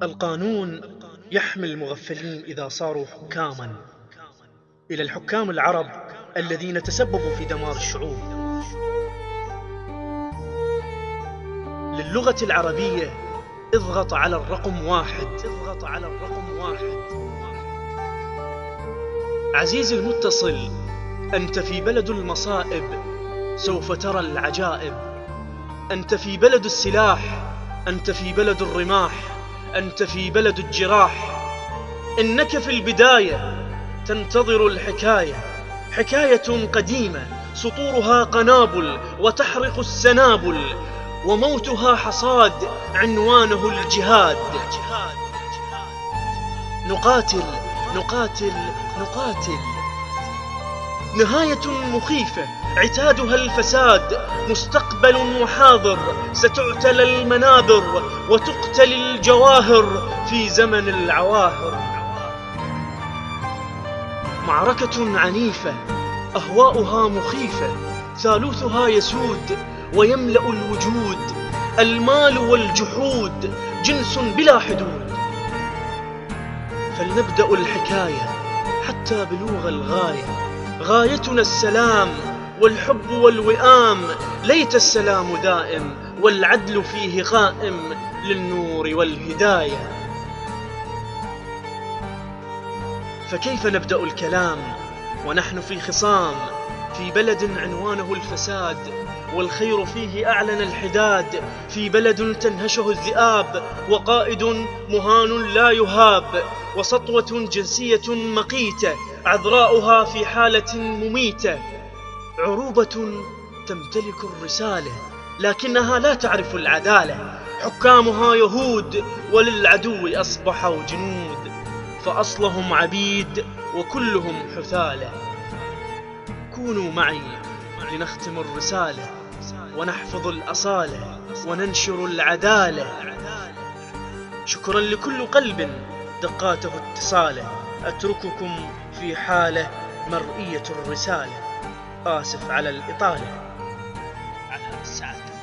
القانون يحمي المغفلين إذا صاروا حكاما، إلى الحكام العرب الذين تسببوا في دمار الشعوب. للغة العربية اضغط على الرقم 1. عزيزي المتصل، أنت في بلد المصائب سوف ترى العجائب. أنت في بلد السلاح، أنت في بلد الرماح، أنت في بلد الجراح. إنك في البداية تنتظر الحكاية، حكاية قديمة سطورها قنابل وتحرق السنابل، وموتها حصاد عنوانه الجهاد. نقاتل نقاتل نقاتل، نهاية مخيفة عتادها الفساد، مستقبل محاضر ستعتلى المنابر وتقتل الجواهر في زمن العواهر. معركة عنيفة أهواؤها مخيفة، ثالوثها يسود ويملأ الوجود. المال والجحود جنس بلا حدود. فلنبدأ الحكاية حتى بلوغ الغاية، غايتنا السلام والحب والوئام. ليت السلام دائم والعدل فيه قائم للنور والهداية. فكيف نبدأ الكلام ونحن في خصام، في بلد عنوانه الفساد والخير فيه أعلن الحداد، في بلد تنهشه الذئاب وقائد مهان لا يهاب، وسطوة جنسية مقيتة عذراؤها في حالة مميتة. عروبة تمتلك الرسالة لكنها لا تعرف العدالة، حكامها يهود وللعدو أصبحوا جنود، فأصلهم عبيد وكلهم حثالة. كونوا معي لنختم الرسالة ونحفظ الأصالة وننشر العدالة. شكرا لكل قلب دقاته اتصاله، أترككم في حالة مرئية الرسالة. آسف على الإطالة، على السعادة.